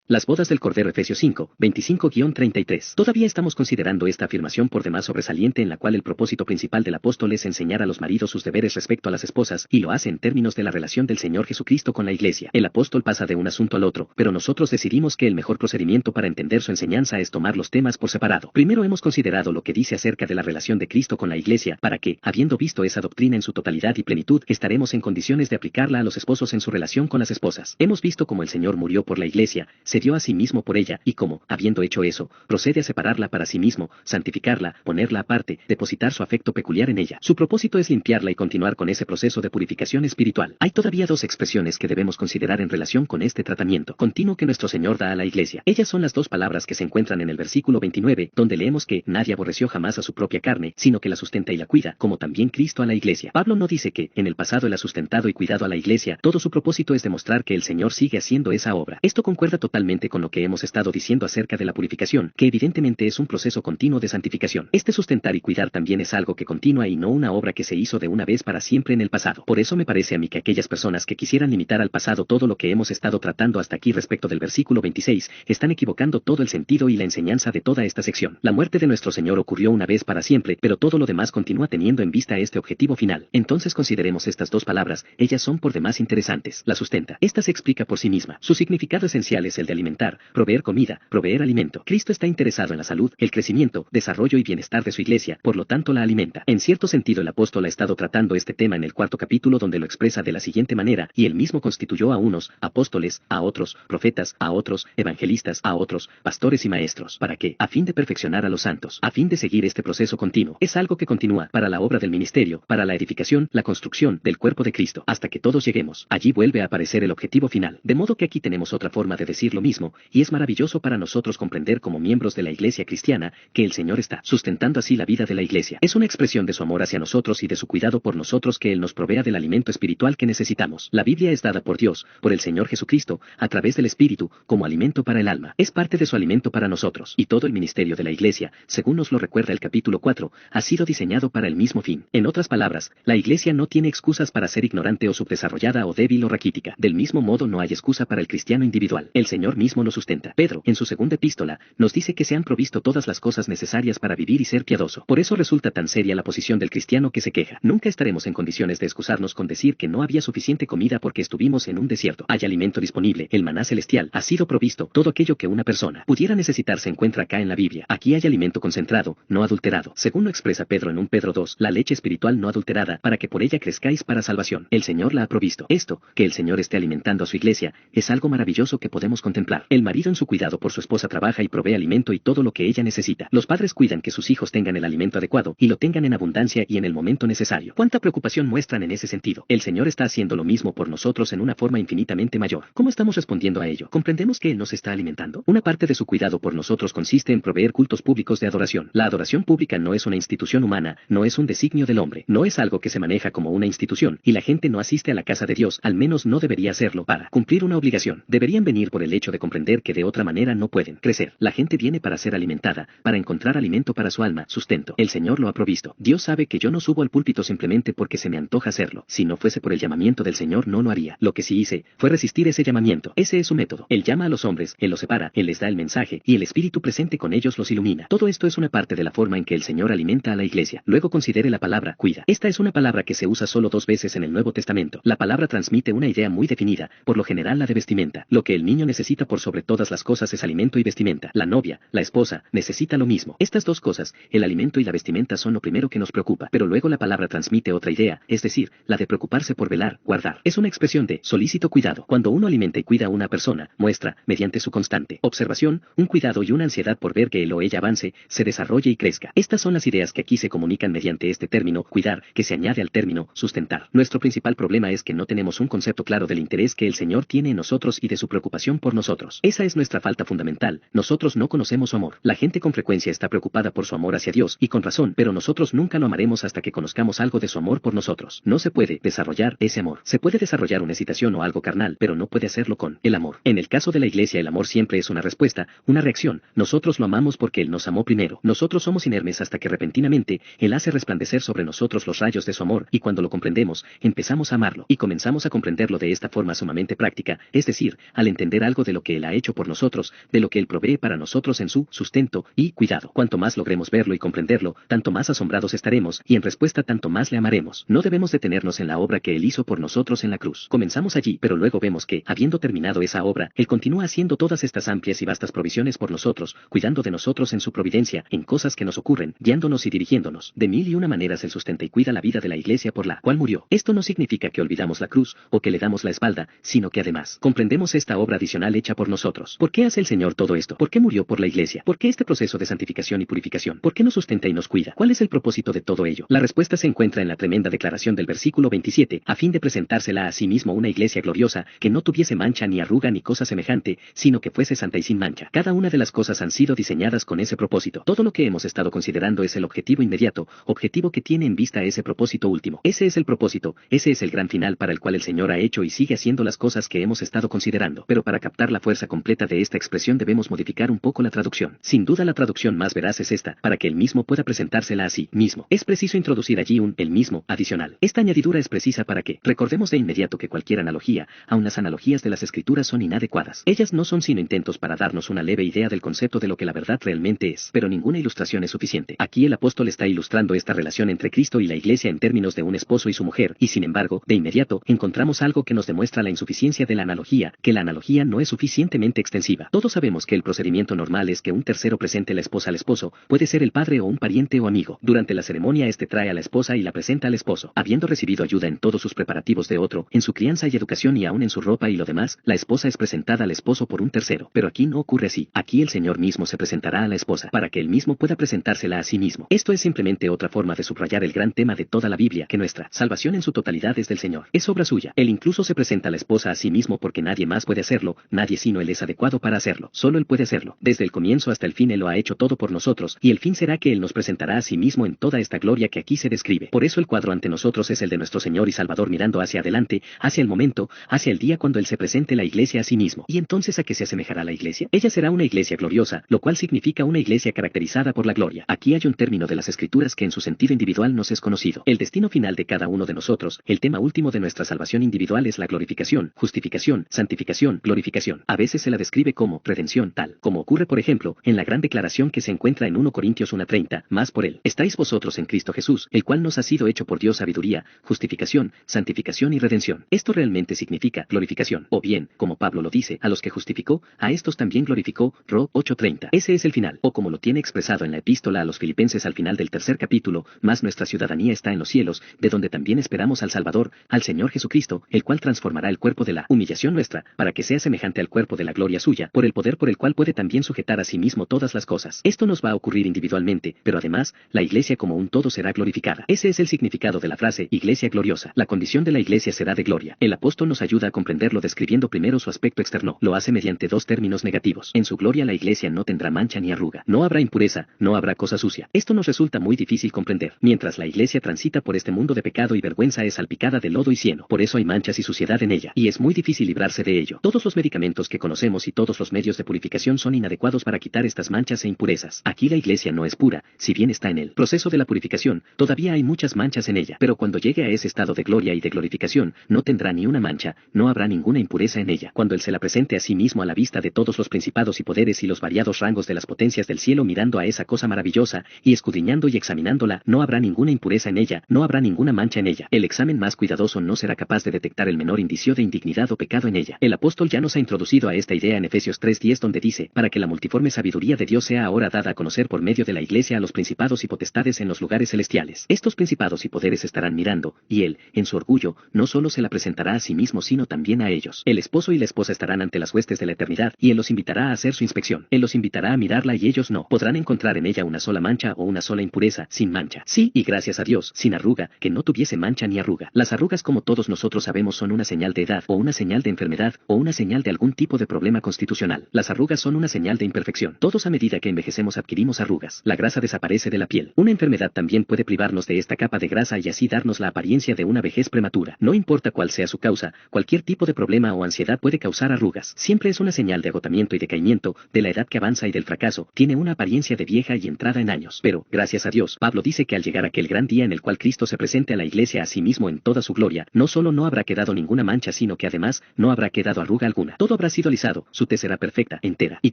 Las bodas del Cordero Efesios 5, 25-33. Todavía estamos considerando esta afirmación por demás sobresaliente en la cual el propósito principal del apóstol es enseñar a los maridos sus deberes respecto a las esposas, y lo hace en términos de la relación del Señor Jesucristo con la iglesia. El apóstol pasa de un asunto al otro, pero nosotros decidimos que el mejor procedimiento para entender su enseñanza es tomar los temas por separado. Primero hemos considerado lo que dice acerca de la relación de Cristo con la iglesia, para que, habiendo visto esa doctrina en su totalidad y plenitud, estaremos en condiciones de aplicarla a los esposos en su relación con las esposas. Hemos visto cómo el Señor murió por la iglesia, se dio a sí mismo por ella, y cómo, habiendo hecho eso, procede a separarla para sí mismo, santificarla, ponerla aparte, depositar su afecto peculiar en ella. Su propósito es limpiarla y continuar con ese proceso de purificación espiritual. Hay todavía dos expresiones que debemos considerar en relación con este tratamiento continuo que nuestro Señor da a la iglesia. Ellas son las dos palabras que se encuentran en el versículo 29, donde leemos que nadie aborreció jamás a su propia carne, sino que la sustenta y la cuida, como también Cristo a la iglesia. Pablo no dice que, en el pasado él ha sustentado y cuidado a la iglesia, todo su propósito es demostrar que el Señor sigue haciendo esa obra. Esto concuerda totalmente con lo que hemos estado diciendo acerca de la purificación, que evidentemente es un proceso continuo de santificación. Este sustentar y cuidar también es algo que continúa y no una obra que se hizo de una vez para siempre en el pasado. Por eso me parece a mí que aquellas personas que quisieran limitar al pasado todo lo que hemos estado tratando hasta aquí respecto del versículo 26, están equivocando todo el sentido y la enseñanza de toda esta sección. La muerte de nuestro Señor ocurrió una vez para siempre, pero todo lo demás continúa teniendo en vista este objetivo final. Entonces consideremos estas dos palabras, ellas son por demás interesantes. La sustenta. Esta se explica por sí misma. Su significado esencial es el de alimentar, proveer comida, proveer alimento. Cristo está interesado en la salud, el crecimiento, desarrollo y bienestar de su iglesia, por lo tanto la alimenta. En cierto sentido el apóstol ha estado tratando este tema en el 4º capítulo donde lo expresa de la siguiente manera, y él mismo constituyó a unos apóstoles, a otros profetas, a otros evangelistas, a otros pastores y maestros. ¿Para qué? A fin de perfeccionar a los santos, a fin de seguir este proceso continuo. Es algo que continúa para la obra del ministerio, para la edificación, la construcción del cuerpo de Cristo, hasta que todos lleguemos. Allí vuelve a aparecer el objetivo final. De modo que aquí tenemos otra forma de decir lo mismo, y es maravilloso para nosotros comprender como miembros de la iglesia cristiana, que el Señor está sustentando así la vida de la iglesia. Es una expresión de su amor hacia nosotros y de su cuidado por nosotros que Él nos provea del alimento espiritual que necesitamos. La Biblia es dada por Dios, por el Señor Jesucristo, a través del Espíritu, como alimento para el alma. Es parte de su alimento para nosotros, y todo el ministerio de la iglesia, según nos lo recuerda el capítulo 4, ha sido diseñado para el mismo fin. En otras palabras, la iglesia no tiene excusas para ser ignorante o subdesarrollada o débil o raquítica. Del mismo modo no hay excusa para el cristiano individual. El Señor mismo lo sustenta. Pedro, en su segunda epístola, nos dice que se han provisto todas las cosas necesarias para vivir y ser piadoso. Por eso resulta tan seria la posición del cristiano que se queja. Nunca estaremos en condiciones de excusarnos con decir que no había suficiente comida porque estuvimos en un desierto. Hay alimento disponible, el maná celestial ha sido provisto. Todo aquello que una persona pudiera necesitar se encuentra acá en la Biblia. Aquí hay alimento concentrado, no adulterado. Según lo expresa Pedro en 1 Pedro 2, la leche espiritual no adulterada, para que por ella crezcáis para salvación. El Señor la ha provisto. Esto, que el Señor esté alimentando a su iglesia, es algo maravilloso que podemos contemplar. El marido en su cuidado por su esposa trabaja y provee alimento y todo lo que ella necesita. Los padres cuidan que sus hijos tengan el alimento adecuado y lo tengan en abundancia y en el momento necesario. ¿Cuánta preocupación muestran en ese sentido? El Señor está haciendo lo mismo por nosotros en una forma infinitamente mayor. ¿Cómo estamos respondiendo a ello? ¿Comprendemos que Él nos está alimentando? Una parte de su cuidado por nosotros consiste en proveer cultos públicos de adoración. La adoración pública no es una institución humana, no es un designio del hombre, no es algo que se maneja como una institución, y la gente no asiste a la casa de Dios, al menos no debería hacerlo para cumplir una obligación. Deberían venir por el hecho de comprender que de otra manera no pueden crecer. La gente viene para ser alimentada, para encontrar alimento para su alma, sustento. El Señor lo ha provisto. Dios sabe que yo no subo al púlpito simplemente porque se me antoja hacerlo. Si no fuese por el llamamiento del Señor no lo haría. Lo que sí hice, fue resistir ese llamamiento. Ese es su método. Él llama a los hombres, Él los separa, Él les da el mensaje, y el Espíritu presente con ellos los ilumina. Todo esto es una parte de la forma en que el Señor alimenta a la iglesia. Luego considere la palabra cuida. Esta es una palabra que se usa solo 2 veces en el Nuevo Testamento. La palabra transmite una idea muy definida, por lo general la de vestimenta. Lo que el niño necesita por sobre todas las cosas es alimento y vestimenta. La novia, la esposa, necesita lo mismo. Estas dos cosas, el alimento y la vestimenta, son lo primero que nos preocupa, pero luego la palabra transmite otra idea, es decir, la de preocuparse por velar, guardar. Es una expresión de solícito cuidado. Cuando uno alimenta y cuida a una persona, muestra, mediante su constante observación, un cuidado y una ansiedad por ver que él o ella avance, se desarrolle y crezca. Estas son las ideas que aquí se comunican mediante este término, cuidar, que se añade al término, sustentar. Nuestro principal problema es que no tenemos un concepto claro del interés que el Señor tiene en nosotros y de su preocupación por nosotros. Esa es nuestra falta fundamental. Nosotros no conocemos su amor. La gente con frecuencia está preocupada por su amor hacia Dios, y con razón, pero nosotros nunca lo amaremos hasta que conozcamos algo de su amor por nosotros. No se puede desarrollar ese amor. Se puede desarrollar una excitación o algo carnal, pero no puede hacerlo con el amor. En el caso de la iglesia, el amor siempre es una respuesta, una reacción. Nosotros lo amamos porque Él nos amó primero. Nosotros somos inermes hasta que repentinamente Él hace resplandecer sobre nosotros los rayos de su amor, y cuando lo comprendemos, empezamos a amarlo, y comenzamos a comprenderlo de esta forma sumamente práctica, es decir, al entender algo de lo que Él ha hecho por nosotros, de lo que Él provee para nosotros en su sustento y cuidado. Cuanto más logremos verlo y comprenderlo, tanto más asombrados estaremos, y en respuesta tanto más le amaremos. No debemos detenernos en la obra que Él hizo por nosotros en la cruz. Comenzamos allí, pero luego vemos que, habiendo terminado esa obra, Él continúa haciendo todas estas amplias y vastas provisiones por nosotros, cuidando de nosotros en su providencia, en cosas que nos ocurren, guiándonos y dirigiéndonos. De mil y una maneras Él sustenta y cuida la vida de la iglesia por la cual murió. Esto no significa que olvidamos la cruz, o que le damos la espalda, sino que además, comprendemos esta obra adicional hecha por nosotros. ¿Por qué hace el Señor todo esto? ¿Por qué murió por la iglesia? ¿Por qué este proceso de santificación y purificación? ¿Por qué nos sustenta y nos cuida? ¿Cuál es el propósito de todo ello? La respuesta se encuentra en la tremenda declaración del versículo 27, a fin de presentársela a sí mismo una iglesia gloriosa, que no tuviese mancha ni arruga ni cosa semejante, sino que fuese santa y sin mancha. Cada una de las cosas han sido diseñadas con ese propósito. Todo lo que hemos estado considerando es el objetivo inmediato, objetivo que tiene en vista ese propósito último. Ese es el propósito, ese es el gran final para el cual el Señor ha hecho y sigue haciendo las cosas que hemos estado considerando. Pero para captar la fuerza completa de esta expresión debemos modificar un poco la traducción. Sin duda la traducción más veraz es esta, para que él mismo pueda presentársela a sí mismo. Es preciso introducir allí un el mismo adicional. Esta añadidura es precisa para que recordemos de inmediato que cualquier analogía, aun las analogías de las escrituras son inadecuadas. Ellas no son sino intentos para darnos una leve idea del concepto de lo que la verdad realmente es, pero ninguna ilustración es suficiente. Aquí el apóstol está ilustrando esta relación entre Cristo y la iglesia en términos de un esposo y su mujer, y sin embargo, de inmediato, encontramos algo que nos demuestra la insuficiencia de la analogía, que la analogía no es suficientemente extensiva. Todos sabemos que el procedimiento normal es que un tercero presente la esposa al esposo, puede ser el padre o un pariente o amigo. Durante la ceremonia este trae a la esposa y la presenta al esposo. Habiendo recibido ayuda en todos sus preparativos de otro, en su crianza y educación y aún en su ropa y lo demás, la esposa es presentada al esposo por un tercero. Pero aquí no ocurre así. Aquí el Señor mismo se presentará a la esposa, para que él mismo pueda presentársela a sí mismo. Esto es simplemente otra forma de subrayar el gran tema de toda la Biblia, que nuestra salvación en su totalidad es del Señor. Es obra suya. Él incluso se presenta a la esposa a sí mismo porque nadie más puede hacerlo, nadie sino él es adecuado para hacerlo. Solo él puede hacerlo. Desde el comienzo hasta el fin él lo ha hecho todo por nosotros, y el fin será que él nos presentará a sí mismo en toda esta gloria que aquí se describe. Por eso el cuadro ante nosotros es el de nuestro Señor y Salvador mirando hacia adelante, hacia el momento, hacia el día cuando él se presente la iglesia a sí mismo. ¿Y entonces a qué se asemejará la iglesia? Ella será una iglesia gloriosa, lo cual significa una iglesia caracterizada por la gloria. Aquí hay un término de las escrituras que en su sentido individual nos es conocido. El destino final de cada uno de nosotros, el tema último de nuestra salvación individual es la glorificación, justificación, santificación, glorificación. A veces se la describe como redención, tal como ocurre por ejemplo en la gran declaración que se encuentra en 1 Corintios 1:30, más por él estáis vosotros en Cristo Jesús, el cual nos ha sido hecho por Dios sabiduría, justificación, santificación y redención. Esto realmente significa glorificación, o bien, como Pablo lo dice, a los que justificó, a estos también glorificó, Ro 8:30. Ese es el final, o como lo tiene expresado en la epístola a los Filipenses al final del tercer capítulo, más nuestra ciudadanía está en los cielos, de donde también esperamos al Salvador, al Señor Jesucristo, el cual transformará el cuerpo de la humillación nuestra, para que sea semejante al cuerpo de la gloria suya, por el poder por el cual puede también sujetar a sí mismo todas las cosas. Esto nos va a ocurrir individualmente, pero además, la iglesia como un todo será glorificada. Ese es el significado de la frase, iglesia gloriosa. La condición de la iglesia será de gloria. El apóstol nos ayuda a comprenderlo describiendo primero su aspecto externo. Lo hace mediante dos términos negativos. En su gloria la iglesia no tendrá mancha ni arruga. No habrá impureza, no habrá cosa sucia. Esto nos resulta muy difícil comprender. Mientras la iglesia transita por este mundo de pecado y vergüenza es salpicada de lodo y cieno. Por eso hay manchas y suciedad en ella. Y es muy difícil librarse de ello. Todos los medicamentos que conocemos y todos los medios de purificación son inadecuados para quitar estas manchas e impurezas. Aquí la iglesia no es pura, si bien está en el proceso de la purificación, todavía hay muchas manchas en ella. Pero cuando llegue a ese estado de gloria y de glorificación, no tendrá ni una mancha, no habrá ninguna impureza en ella. Cuando él se la presente a sí mismo a la vista de todos los principados y poderes y los variados rangos de las potencias del cielo mirando a esa cosa maravillosa, y escudriñando y examinándola, no habrá ninguna impureza en ella, no habrá ninguna mancha en ella. El examen más cuidadoso no será capaz de detectar el menor indicio de indignidad o pecado en ella. El apóstol ya nos ha introducido a esta idea en Efesios 3:10 donde dice, para que la multiforme sabiduría de Dios sea ahora dada a conocer por medio de la iglesia a los principados y potestades en los lugares celestiales. Estos principados y poderes estarán mirando, y él, en su orgullo, no solo se la presentará a sí mismo sino también a ellos. El esposo y la esposa estarán ante las huestes de la eternidad, y él los invitará a hacer su inspección. Él los invitará a mirarla y ellos no podrán encontrar en ella una sola mancha o una sola impureza, sin mancha. Sí, y gracias a Dios, sin arruga, que no tuviese mancha ni arruga. Las arrugas como todos nosotros sabemos son una señal de edad, o una señal de enfermedad, o una señal de algún tipo de problema constitucional. Las arrugas son una señal de imperfección. Todos a medida que envejecemos adquirimos arrugas. La grasa desaparece de la piel. Una enfermedad también puede privarnos de esta capa de grasa y así darnos la apariencia de una vejez prematura. No importa cuál sea su causa, cualquier tipo de problema o ansiedad puede causar arrugas. Siempre es una señal de agotamiento y decaimiento, de la edad que avanza y del fracaso. Tiene una apariencia de vieja y entrada en años. Pero, gracias a Dios, Pablo dice que al llegar aquel gran día en el cual Cristo se presente a la iglesia a sí mismo en toda su gloria, no solo no habrá quedado ninguna mancha sino que además no habrá quedado arruga alguna. Todo habrá habrá sido alisado, su tez será perfecta, entera y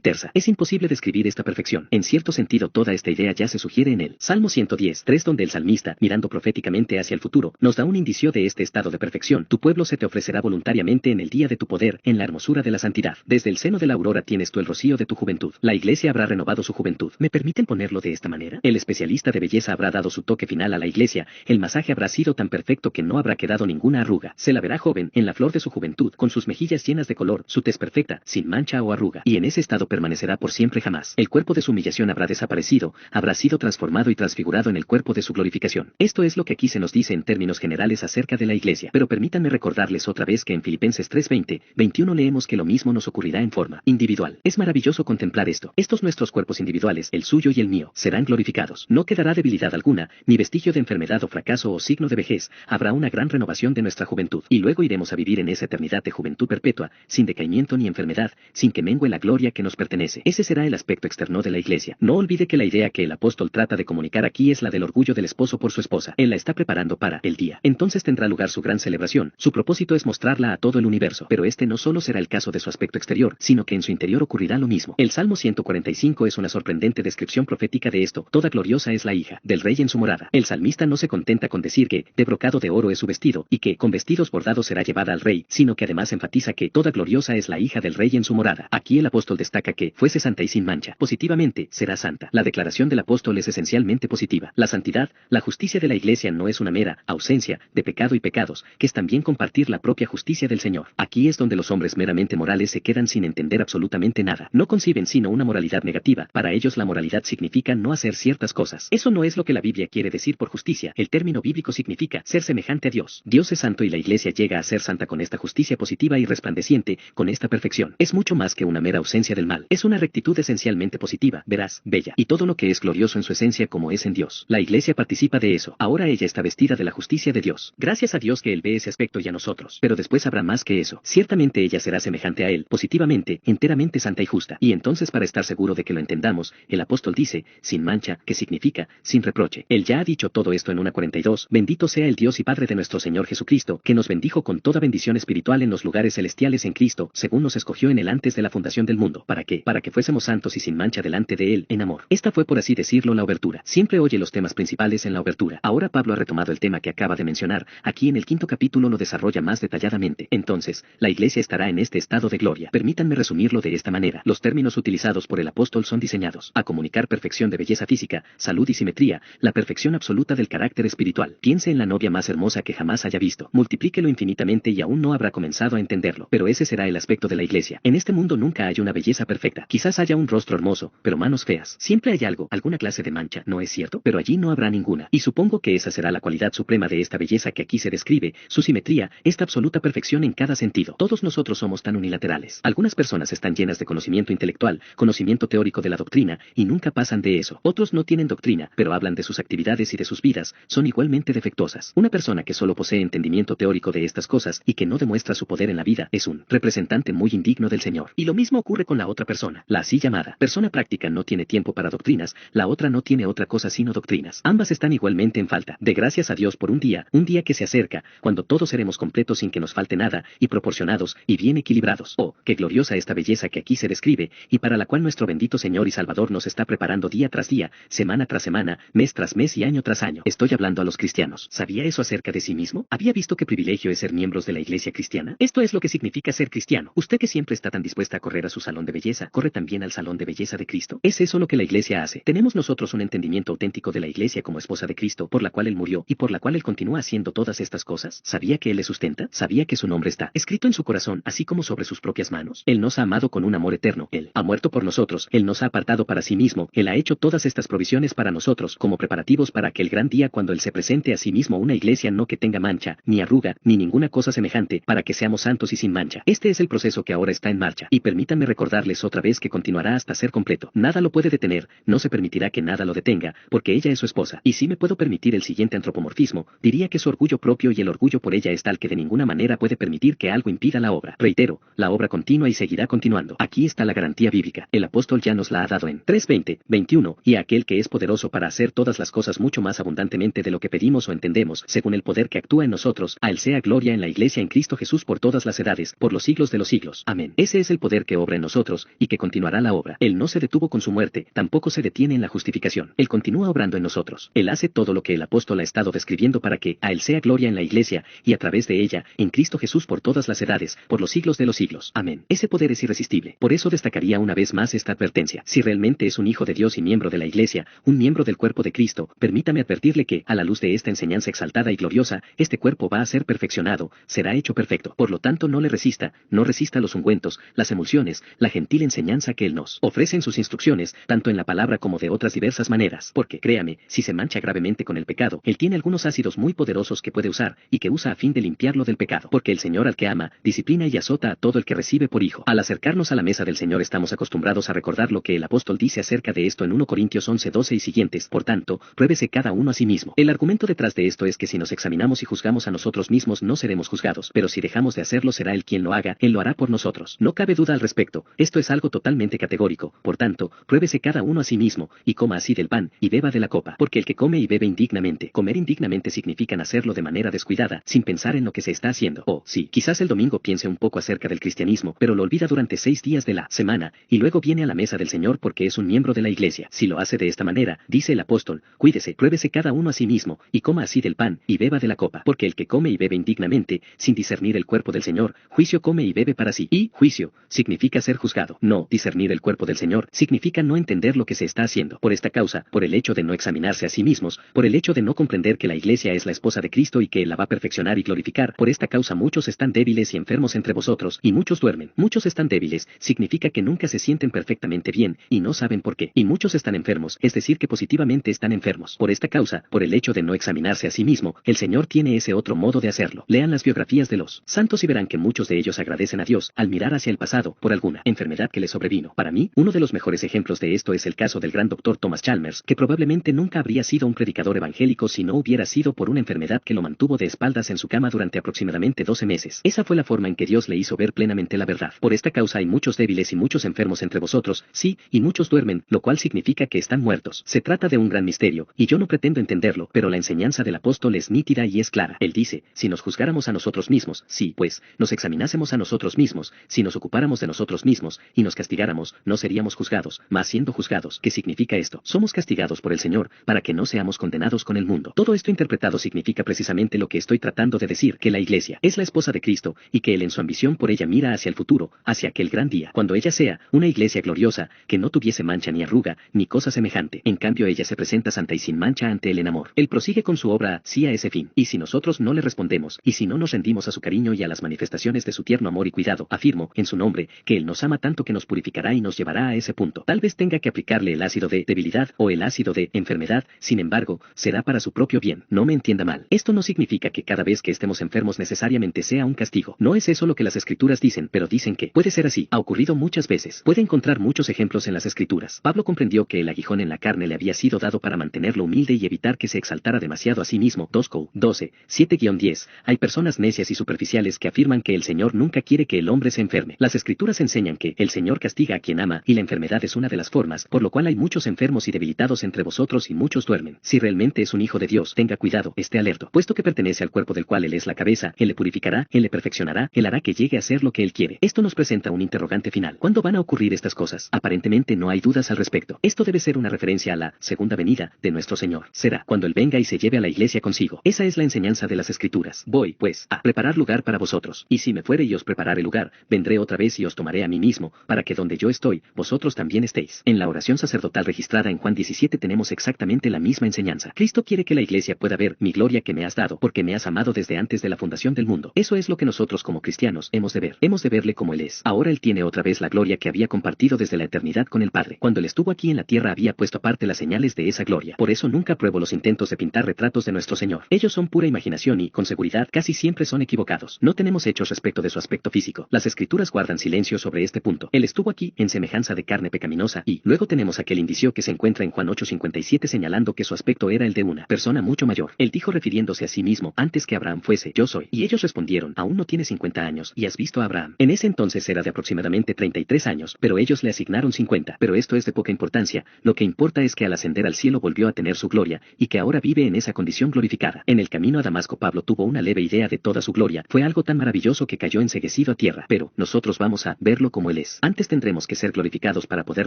tersa. Es imposible describir esta perfección. En cierto sentido, toda esta idea ya se sugiere en el Salmo 110:3, donde el salmista, mirando proféticamente hacia el futuro, nos da un indicio de este estado de perfección. Tu pueblo se te ofrecerá voluntariamente en el día de tu poder, en la hermosura de la santidad. Desde el seno de la aurora tienes tú el rocío de tu juventud. La iglesia habrá renovado su juventud. ¿Me permiten ponerlo de esta manera? El especialista de belleza habrá dado su toque final a la iglesia. El masaje habrá sido tan perfecto que no habrá quedado ninguna arruga. Se la verá joven, en la flor de su juventud, con sus mejillas llenas de color, su tez perfecta, sin mancha o arruga. Y en ese estado permanecerá por siempre jamás. El cuerpo de su humillación habrá desaparecido, habrá sido transformado y transfigurado en el cuerpo de su glorificación. Esto es lo que aquí se nos dice en términos generales acerca de la iglesia. Pero permítanme recordarles otra vez que en Filipenses 3:20-21 leemos que lo mismo nos ocurrirá en forma individual. Es maravilloso contemplar esto. Estos nuestros cuerpos individuales, el suyo y el mío, serán glorificados. No quedará debilidad alguna, ni vestigio de enfermedad o fracaso o signo de vejez. Habrá una gran renovación de nuestra juventud. Y luego iremos a vivir en esa eternidad de juventud perpetua, sin decaimiento ni enfermedad, sin que mengue la gloria que nos pertenece. Ese será el aspecto externo de la iglesia. No olvide que la idea que el apóstol trata de comunicar aquí es la del orgullo del esposo por su esposa. Él la está preparando para el día. Entonces tendrá lugar su gran celebración. Su propósito es mostrarla a todo el universo. Pero este no solo será el caso de su aspecto exterior, sino que en su interior ocurrirá lo mismo. El Salmo 145 es una sorprendente descripción profética de esto. Toda gloriosa es la hija del rey en su morada. El salmista no se contenta con decir que de brocado de oro es su vestido y que con vestidos bordados será llevada al rey, sino que además enfatiza que toda gloriosa es la hija del rey en su morada. Aquí el apóstol destaca que fuese santa y sin mancha. Positivamente, será santa. La declaración del apóstol es esencialmente positiva. La santidad, la justicia de la iglesia no es una mera ausencia de pecado y pecados, que es también compartir la propia justicia del Señor. Aquí es donde los hombres meramente morales se quedan sin entender absolutamente nada. No conciben sino una moralidad negativa. Para ellos la moralidad significa no hacer ciertas cosas. Eso no es lo que la Biblia quiere decir por justicia. El término bíblico significa ser semejante a Dios. Dios es santo y la iglesia llega a ser santa con esta justicia positiva y resplandeciente, con esta perfección. Es mucho más que una mera ausencia del mal. Es una rectitud esencialmente positiva, veraz, bella, y todo lo que es glorioso en su esencia como es en Dios. La iglesia participa de eso. Ahora ella está vestida de la justicia de Dios. Gracias a Dios que Él ve ese aspecto y a nosotros. Pero después habrá más que eso. Ciertamente ella será semejante a Él, positivamente, enteramente santa y justa. Y entonces, para estar seguro de que lo entendamos, el apóstol dice, sin mancha, que significa, sin reproche. Él ya ha dicho todo esto en 1:42. Bendito sea el Dios y Padre de nuestro Señor Jesucristo, que nos bendijo con toda bendición espiritual en los lugares celestiales en Cristo, según nos escogió en Él antes de la fundación del mundo. ¿Para qué? Para que fuésemos santos y sin mancha delante de Él, en amor. Esta fue, por así decirlo, la obertura. Siempre oye los temas principales en la obertura. Ahora Pablo ha retomado el tema que acaba de mencionar. Aquí en el 5º capítulo lo desarrolla más detalladamente. Entonces, la iglesia estará en este estado de gloria. Permítanme resumirlo de esta manera. Los términos utilizados por el apóstol son diseñados a comunicar perfección de belleza física, salud y simetría, la perfección absoluta del carácter espiritual. Piense en la novia más hermosa que jamás haya visto. Multiplíquelo infinitamente y aún no habrá comenzado a entenderlo. Pero ese será el aspecto de la iglesia. En este mundo nunca hay una belleza perfecta. Quizás haya un rostro hermoso, pero manos feas. Siempre hay algo, alguna clase de mancha, ¿no es cierto? Pero allí no habrá ninguna. Y supongo que esa será la cualidad suprema de esta belleza que aquí se describe, su simetría, esta absoluta perfección en cada sentido. Todos nosotros somos tan unilaterales. Algunas personas están llenas de conocimiento intelectual, conocimiento teórico de la doctrina, y nunca pasan de eso. Otros no tienen doctrina, pero hablan de sus actividades y de sus vidas, son igualmente defectuosas. Una persona que solo posee entendimiento teórico de estas cosas y que no demuestra su poder en la vida es un representante muy indigno del Señor. Y lo mismo ocurre con la otra persona. La así llamada persona práctica no tiene tiempo para doctrinas, la otra no tiene otra cosa sino doctrinas. Ambas están igualmente en falta. De gracias a Dios por un día que se acerca, cuando todos seremos completos sin que nos falte nada, y proporcionados, y bien equilibrados. Oh, qué gloriosa esta belleza que aquí se describe, y para la cual nuestro bendito Señor y Salvador nos está preparando día tras día, semana tras semana, mes tras mes y año tras año. Estoy hablando a los cristianos. ¿Sabía eso acerca de sí mismo? ¿Había visto qué privilegio es ser miembros de la iglesia cristiana? Esto es lo que significa ser cristiano. Usted que siempre está tan dispuesta a correr a su salón de belleza, ¿corre también al salón de belleza de Cristo? ¿Es eso lo que la iglesia hace? ¿Tenemos nosotros un entendimiento auténtico de la iglesia como esposa de Cristo, por la cual Él murió y por la cual Él continúa haciendo todas estas cosas? ¿Sabía que Él le sustenta? ¿Sabía que su nombre está escrito en su corazón, así como sobre sus propias manos? Él nos ha amado con un amor eterno. Él ha muerto por nosotros. Él nos ha apartado para sí mismo. Él ha hecho todas estas provisiones para nosotros como preparativos para aquel gran día cuando Él se presente a sí mismo una iglesia no que tenga mancha, ni arruga, ni ninguna cosa semejante, para que seamos santos y sin mancha. Este es el proceso que ahora está en marcha. Y permítanme recordarles otra vez que continuará hasta ser completo. Nada lo puede detener, no se permitirá que nada lo detenga, porque ella es su esposa. Y si me puedo permitir el siguiente antropomorfismo, diría que su orgullo propio y el orgullo por ella es tal que de ninguna manera puede permitir que algo impida la obra. Reitero, la obra continúa y seguirá continuando. Aquí está la garantía bíblica. El apóstol ya nos la ha dado en 3:20-21, y aquel que es poderoso para hacer todas las cosas mucho más abundantemente de lo que pedimos o entendemos, según el poder que actúa en nosotros, a Él sea gloria en la iglesia en Cristo Jesús por todas las edades, por los siglos de los siglos. siglos. Amén. Ese es el poder que obra en nosotros, y que continuará la obra. Él no se detuvo con su muerte, tampoco se detiene en la justificación. Él continúa obrando en nosotros. Él hace todo lo que el apóstol ha estado describiendo para que a Él sea gloria en la iglesia, y a través de ella, en Cristo Jesús por todas las edades, por los siglos de los siglos. Amén. Ese poder es irresistible. Por eso destacaría una vez más esta advertencia. Si realmente es un hijo de Dios y miembro de la iglesia, un miembro del cuerpo de Cristo, permítame advertirle que, a la luz de esta enseñanza exaltada y gloriosa, este cuerpo va a ser perfeccionado, será hecho perfecto. Por lo tanto, no le resista, no resista los ungüentos, las emulsiones, la gentil enseñanza que Él nos ofrece en sus instrucciones, tanto en la palabra como de otras diversas maneras. Porque, créame, si se mancha gravemente con el pecado, Él tiene algunos ácidos muy poderosos que puede usar, y que usa a fin de limpiarlo del pecado. Porque el Señor al que ama, disciplina y azota a todo el que recibe por hijo. Al acercarnos a la mesa del Señor estamos acostumbrados a recordar lo que el apóstol dice acerca de esto en 1 Corintios 11:12 y siguientes. Por tanto, pruébese cada uno a sí mismo. El argumento detrás de esto es que si nos examinamos y juzgamos a nosotros mismos no seremos juzgados, pero si dejamos de hacerlo será Él quien lo haga, Él lo hará por nosotros. No cabe duda al respecto, esto es algo totalmente categórico. Por tanto, pruébese cada uno a sí mismo, y coma así del pan, y beba de la copa. Porque el que come y bebe indignamente, comer indignamente significa hacerlo de manera descuidada, sin pensar en lo que se está haciendo. Oh, sí, quizás el domingo piense un poco acerca del cristianismo, pero lo olvida durante 6 días de la semana, y luego viene a la mesa del Señor porque es un miembro de la iglesia. Si lo hace de esta manera, dice el apóstol, cuídese, pruébese cada uno a sí mismo, y coma así del pan, y beba de la copa. Porque el que come y bebe indignamente, sin discernir el cuerpo del Señor, juicio come y bebe para sí. Y juicio significa ser juzgado. No discernir el cuerpo del Señor significa no entender lo que se está haciendo. Por esta causa, por el hecho de no examinarse a sí mismos, por el hecho de no comprender que la iglesia es la esposa de Cristo y que Él la va a perfeccionar y glorificar, por esta causa muchos están débiles y enfermos entre vosotros, y muchos duermen. Muchos están débiles, significa que nunca se sienten perfectamente bien, y no saben por qué. Y muchos están enfermos, es decir que positivamente están enfermos. Por esta causa, por el hecho de no examinarse a sí mismo, el Señor tiene ese otro modo de hacerlo. Lean las biografías de los santos y verán que muchos de ellos agradecen a Dios al mirar hacia el pasado por alguna enfermedad que les sobrevino. Para mí, uno de los mejores ejemplos de esto es el caso del gran doctor Thomas Chalmers, que probablemente nunca habría sido un predicador evangélico si no hubiera sido por una enfermedad que lo mantuvo de espaldas en su cama durante aproximadamente 12 meses. Esa fue la forma en que Dios le hizo ver plenamente la verdad. Por esta causa hay muchos débiles y muchos enfermos entre vosotros, sí, y muchos duermen, lo cual significa que están muertos. Se trata de un gran misterio, y yo no pretendo entenderlo, pero la enseñanza del apóstol es nítida y es clara. Él dice, si nos juzgáramos a nosotros mismos, sí, pues, nos examinásemos a nosotros mismos, si nos ocupáramos de nosotros mismos, y nos castigáramos, no seríamos juzgados, mas siendo juzgados. ¿Qué significa esto? Somos castigados por el Señor, para que no seamos condenados con el mundo. Todo esto interpretado significa precisamente lo que estoy tratando de decir, que la iglesia es la esposa de Cristo, y que Él en su ambición por ella mira hacia el futuro, hacia aquel gran día, cuando ella sea una iglesia gloriosa, que no tuviese mancha ni arruga, ni cosa semejante. En cambio ella se presenta santa y sin mancha ante Él en amor. Él prosigue con su obra, sí a ese fin. Y si nosotros no le respondemos, y si no nos rendimos a su cariño y a las manifestaciones de su tierno amor y cuidado, afirmo, en su nombre, que Él nos ama tanto que nos purificará y nos llevará a ese punto. Tal vez tenga que aplicarle el ácido de debilidad o el ácido de enfermedad, sin embargo, será para su propio bien. No me entienda mal. Esto no significa que cada vez que estemos enfermos necesariamente sea un castigo. No es eso lo que las escrituras dicen, pero dicen que puede ser así. Ha ocurrido muchas veces. Puede encontrar muchos ejemplos en las escrituras. Pablo comprendió que el aguijón en la carne le había sido dado para mantenerlo humilde y evitar que se exaltara demasiado a sí mismo. 2 Cor. 12, 7-10. Hay personas necias y superficiales que afirman que el Señor nunca quiere que el hombre se enferme. Las escrituras enseñan que el Señor castiga a quien ama, y la enfermedad es una de las formas, por lo cual hay muchos enfermos y debilitados entre vosotros y muchos duermen. Si realmente es un hijo de Dios, tenga cuidado, esté alerta, puesto que pertenece al cuerpo del cual Él es la cabeza, Él le purificará, Él le perfeccionará, Él hará que llegue a ser lo que Él quiere. Esto nos presenta un interrogante final. ¿Cuándo van a ocurrir estas cosas? Aparentemente no hay dudas al respecto. Esto debe ser una referencia a la segunda venida de nuestro Señor. Será cuando Él venga y se lleve a la iglesia consigo. Esa es la enseñanza de las escrituras. Voy, pues, a preparar lugar para vosotros. Y si me fuere y os preparare lugar, vendré otra vez y os tomaré a mí mismo, para que donde yo estoy, vosotros también estéis. En la oración sacerdotal registrada en Juan 17 tenemos exactamente la misma enseñanza. Cristo quiere que la iglesia pueda ver mi gloria que me has dado, porque me has amado desde antes de la fundación del mundo. Eso es lo que nosotros como cristianos hemos de ver. Hemos de verle como Él es. Ahora Él tiene otra vez la gloria que había compartido desde la eternidad con el Padre. Cuando Él estuvo aquí en la tierra había puesto aparte las señales de esa gloria. Por eso nunca apruebo los intentos de pintar retratos de nuestro Señor. Ellos son pura imaginación y, con seguridad, casi siempre son equivocados. No tenemos hechos respecto de su aspecto físico. Las escrituras guardan silencio sobre este punto. Él estuvo aquí en semejanza de carne pecaminosa y luego tenemos aquel indicio que se encuentra en Juan 8:57 señalando que su aspecto era el de una persona mucho mayor. Él dijo refiriéndose a sí mismo, antes que Abraham fuese, yo soy. Y ellos respondieron, aún no tiene 50 años y has visto a Abraham. En ese entonces era de aproximadamente 33 años, pero ellos le asignaron 50. Pero esto es de poca importancia. Lo que importa es que al ascender al cielo volvió a tener su gloria y que ahora vive en esa condición glorificada. En el camino a Damasco Pablo tuvo una leve idea de toda su gloria. Fue algo tan maravilloso que cayó enceguecido a tierra. tierra, pero nosotros vamos a verlo como Él es. Antes tendremos que ser glorificados para poder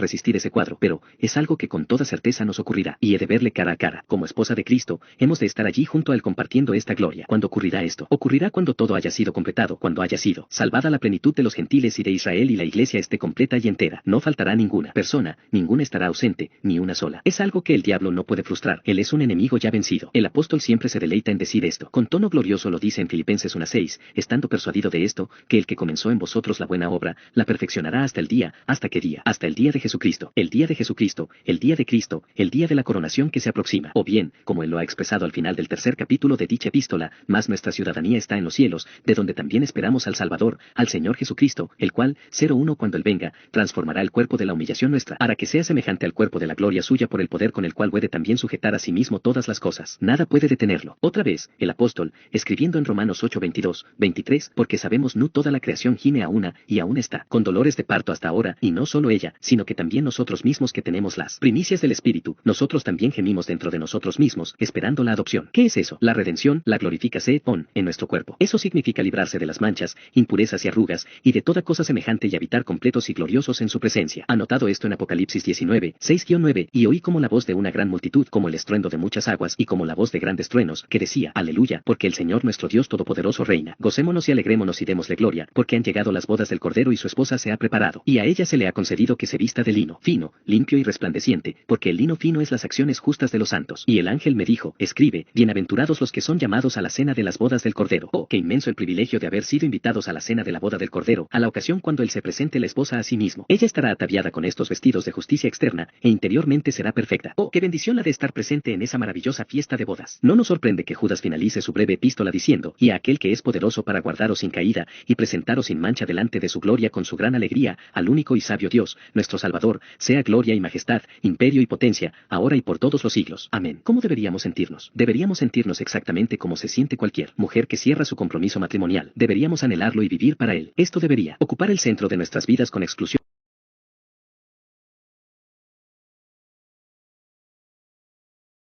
resistir ese cuadro, pero es algo que con toda certeza nos ocurrirá, y he de verle cara a cara. Como esposa de Cristo, hemos de estar allí junto a Él compartiendo esta gloria. ¿Cuándo ocurrirá esto? Ocurrirá cuando todo haya sido completado, cuando haya sido salvada la plenitud de los gentiles y de Israel y la iglesia esté completa y entera. No faltará ninguna persona, ninguna estará ausente, ni una sola. Es algo que el diablo no puede frustrar. Él es un enemigo ya vencido. El apóstol siempre se deleita en decir esto. Con tono glorioso lo dice en Filipenses 1:6, estando persuadido de esto, que el que comenzó en vosotros la buena obra, la perfeccionará hasta el día. ¿Hasta qué día? Hasta el día de Jesucristo. El día de Jesucristo, el día de Cristo, el día de la coronación que se aproxima. O bien, como él lo ha expresado al final del tercer capítulo de dicha epístola, más nuestra ciudadanía está en los cielos, de donde también esperamos al Salvador, al Señor Jesucristo, el cual, 01 cuando él venga, transformará el cuerpo de la humillación nuestra, para que sea semejante al cuerpo de la gloria suya por el poder con el cual puede también sujetar a sí mismo todas las cosas. Nada puede detenerlo. Otra vez, el apóstol, escribiendo en Romanos 8:22, 23, porque sabemos no toda la creación gime a una, y aún está, con dolores de parto hasta ahora, y no solo ella, sino que también nosotros mismos que tenemos las primicias del Espíritu, nosotros también gemimos dentro de nosotros mismos, esperando la adopción. ¿Qué es eso? La redención, la glorificación en nuestro cuerpo. Eso significa librarse de las manchas, impurezas y arrugas, y de toda cosa semejante y habitar completos y gloriosos en su presencia. Anotado esto en Apocalipsis 19, 6-9, y oí como la voz de una gran multitud, como el estruendo de muchas aguas, y como la voz de grandes truenos, que decía, Aleluya, porque el Señor nuestro Dios Todopoderoso reina. Gocémonos y alegrémonos y démosle gloria, porque han llegado las bodas del Cordero y su esposa se ha preparado, y a ella se le ha concedido que se vista de lino, fino, limpio y resplandeciente, porque el lino fino es las acciones justas de los santos. Y el ángel me dijo, escribe, bienaventurados los que son llamados a la cena de las bodas del Cordero. Oh, qué inmenso el privilegio de haber sido invitados a la cena de la boda del Cordero, a la ocasión cuando él se presente la esposa a sí mismo. Ella estará ataviada con estos vestidos de justicia externa, e interiormente será perfecta. Oh, qué bendición la de estar presente en esa maravillosa fiesta de bodas. No nos sorprende que Judas finalice su breve epístola diciendo, y a aquel que es poderoso para guardaros sin caída, y presentaros sin mancha delante de su gloria con su gran alegría, al único y sabio Dios, nuestro Salvador, sea gloria y majestad, imperio y potencia, ahora y por todos los siglos. Amén. ¿Cómo deberíamos sentirnos? Deberíamos sentirnos exactamente como se siente cualquier mujer que cierra su compromiso matrimonial. Deberíamos anhelarlo y vivir para él. Esto debería ocupar el centro de nuestras vidas con exclusión